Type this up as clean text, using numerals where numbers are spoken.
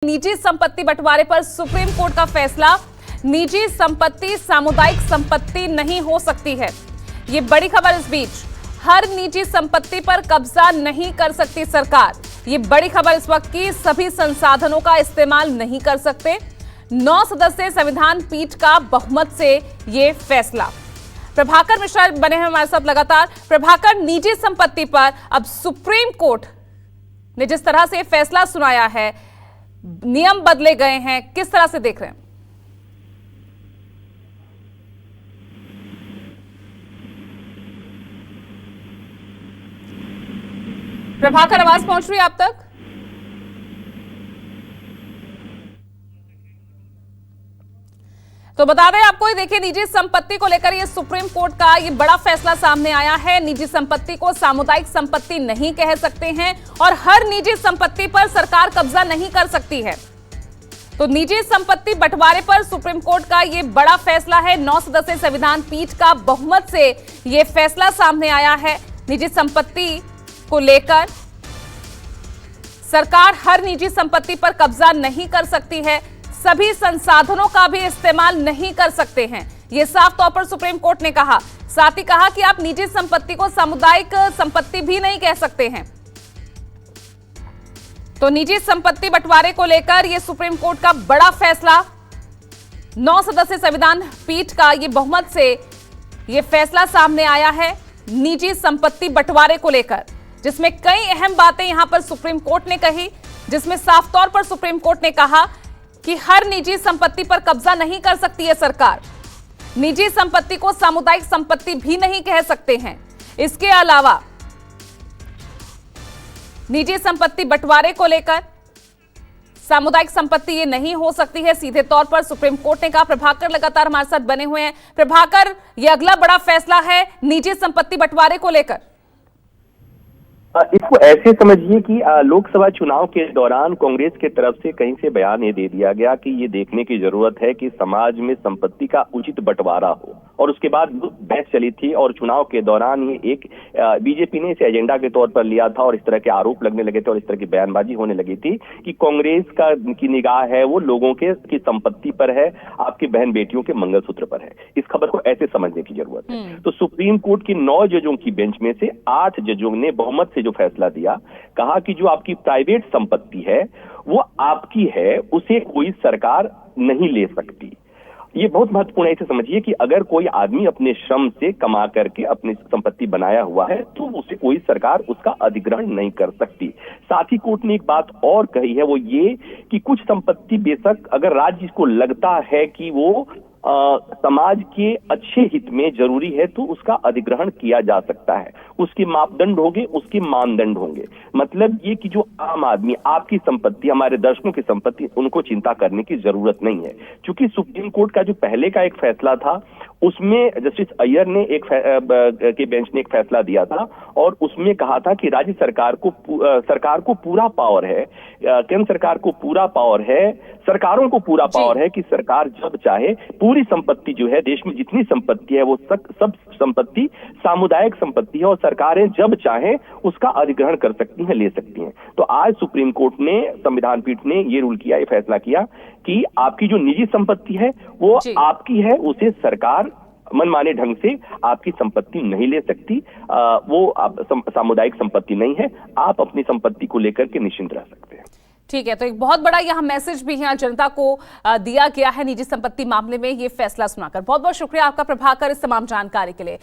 निजी संपत्ति बंटवारे पर सुप्रीम कोर्ट का फैसला। निजी संपत्ति सामुदायिक संपत्ति नहीं हो सकती है। ये बड़ी खबर इस बीच। हर निजी संपत्ति पर कब्जा नहीं कर सकती सरकार। ये बड़ी खबर इस वक्त की। सभी संसाधनों का इस्तेमाल नहीं कर सकते। 9 सदस्यीय संविधान पीठ का बहुमत से ये फैसला। प्रभाकर मिश्रा बने हैं हमारे साथ लगातार। प्रभाकर, निजी संपत्ति पर अब सुप्रीम कोर्ट ने जिस तरह से फैसला सुनाया है, नियम बदले गए हैं, किस तरह से देख रहे हैं? प्रभाकर, आवाज पहुंच रही है आप तक? तो बता दें आपको, देखिए निजी संपत्ति को लेकर ये सुप्रीम कोर्ट का ये बड़ा फैसला सामने आया है। निजी संपत्ति को सामुदायिक संपत्ति नहीं कह सकते हैं और हर निजी संपत्ति पर सरकार कब्जा नहीं कर सकती है। तो निजी संपत्ति बंटवारे पर सुप्रीम कोर्ट का ये बड़ा फैसला है। 9 सदस्यीय संविधान पीठ का बहुमत से ये फैसला सामने आया है। निजी संपत्ति को लेकर सरकार हर निजी संपत्ति पर कब्जा नहीं कर सकती है। सभी संसाधनों का भी इस्तेमाल नहीं कर सकते हैं, यह साफ तौर पर सुप्रीम कोर्ट ने कहा। साथ ही कहा कि आप निजी संपत्ति को सामुदायिक संपत्ति भी नहीं कह सकते हैं। तो निजी संपत्ति बंटवारे को लेकर यह सुप्रीम कोर्ट का बड़ा फैसला। 9 सदस्यीय संविधान पीठ का यह बहुमत से यह फैसला सामने आया है निजी संपत्ति बंटवारे को लेकर, जिसमें कई अहम बातें यहां पर सुप्रीम कोर्ट ने कही। जिसमें साफ तौर पर सुप्रीम कोर्ट ने कहा कि हर निजी संपत्ति पर कब्जा नहीं कर सकती है सरकार। निजी संपत्ति को सामुदायिक संपत्ति भी नहीं कह सकते हैं। इसके अलावा निजी संपत्ति बंटवारे को लेकर सामुदायिक संपत्ति ये नहीं हो सकती है, सीधे तौर पर सुप्रीम कोर्ट ने कहा। प्रभाकर लगातार हमारे साथ बने हुए हैं। प्रभाकर, ये अगला बड़ा फैसला है निजी संपत्ति बंटवारे को लेकर। इसको ऐसे समझिए कि लोकसभा चुनाव के दौरान कांग्रेस के तरफ से कहीं से बयान ये दे दिया गया कि ये देखने की जरूरत है कि समाज में संपत्ति का उचित बंटवारा हो, और उसके बाद बहस चली थी और चुनाव के दौरान ये एक बीजेपी ने इसे एजेंडा के तौर पर लिया था और इस तरह के आरोप लगने लगे थे और इस तरह की बयानबाजी होने लगी थी कि कांग्रेस की निगाह है वो लोगों की संपत्ति पर है, आपकी बहन बेटियों के मंगलसूत्र पर है। इस खबर को ऐसे समझने की जरूरत है। तो सुप्रीम कोर्ट की 9 जजों की बेंच में से 8 जजों ने बहुमत जो फैसला दिया, कहा कि जो आपकी प्राइवेट संपत्ति है वो आपकी है, उसे कोई सरकार नहीं ले सकती। ये बहुत महत्वपूर्ण है। इसे समझिए कि अगर कोई आदमी अपने श्रम से कमा करके अपनी संपत्ति बनाया हुआ है तो उसे कोई सरकार उसका अधिग्रहण नहीं कर सकती। साथ ही कोर्ट ने एक बात और कही है, वो ये कि कुछ संपत्ति बेशक अगर राज्य को लगता है कि वो समाज के अच्छे हित में जरूरी है तो उसका अधिग्रहण किया जा सकता है। उसके मापदंड होंगे, उसके मानदंड होंगे। मतलब ये कि जो आम आदमी, आपकी संपत्ति, हमारे दर्शकों की संपत्ति, उनको चिंता करने की जरूरत नहीं है। क्योंकि सुप्रीम कोर्ट का जो पहले का एक फैसला था उसमें जस्टिस अय्यर ने के बेंच ने एक फैसला दिया था और उसमें कहा था कि राज्य सरकार को पूरा पावर है, केंद्र सरकार को पूरा पावर है, सरकारों को पूरा पावर है कि सरकार जब चाहे पूरी संपत्ति जो है, देश में जितनी संपत्ति है वो सब संपत्ति सामुदायिक संपत्ति है और सरकारें जब चाहे उसका अधिग्रहण कर सकती हैं, ले सकती हैं। तो आज सुप्रीम कोर्ट ने, संविधान पीठ ने ये रूल किया, ये फैसला किया कि आपकी जो निजी संपत्ति है वो आपकी है, उसे सरकार मनमाने ढंग से आपकी संपत्ति नहीं ले सकती। वो सामुदायिक संपत्ति नहीं है। आप अपनी संपत्ति को लेकर के निश्चिंत रह सकते हैं। ठीक है, तो एक बहुत बड़ा यहाँ मैसेज भी यहाँ जनता को दिया गया है निजी संपत्ति मामले में ये फैसला सुनाकर। बहुत बहुत शुक्रिया आपका प्रभाकर इस तमाम जानकारी के लिए।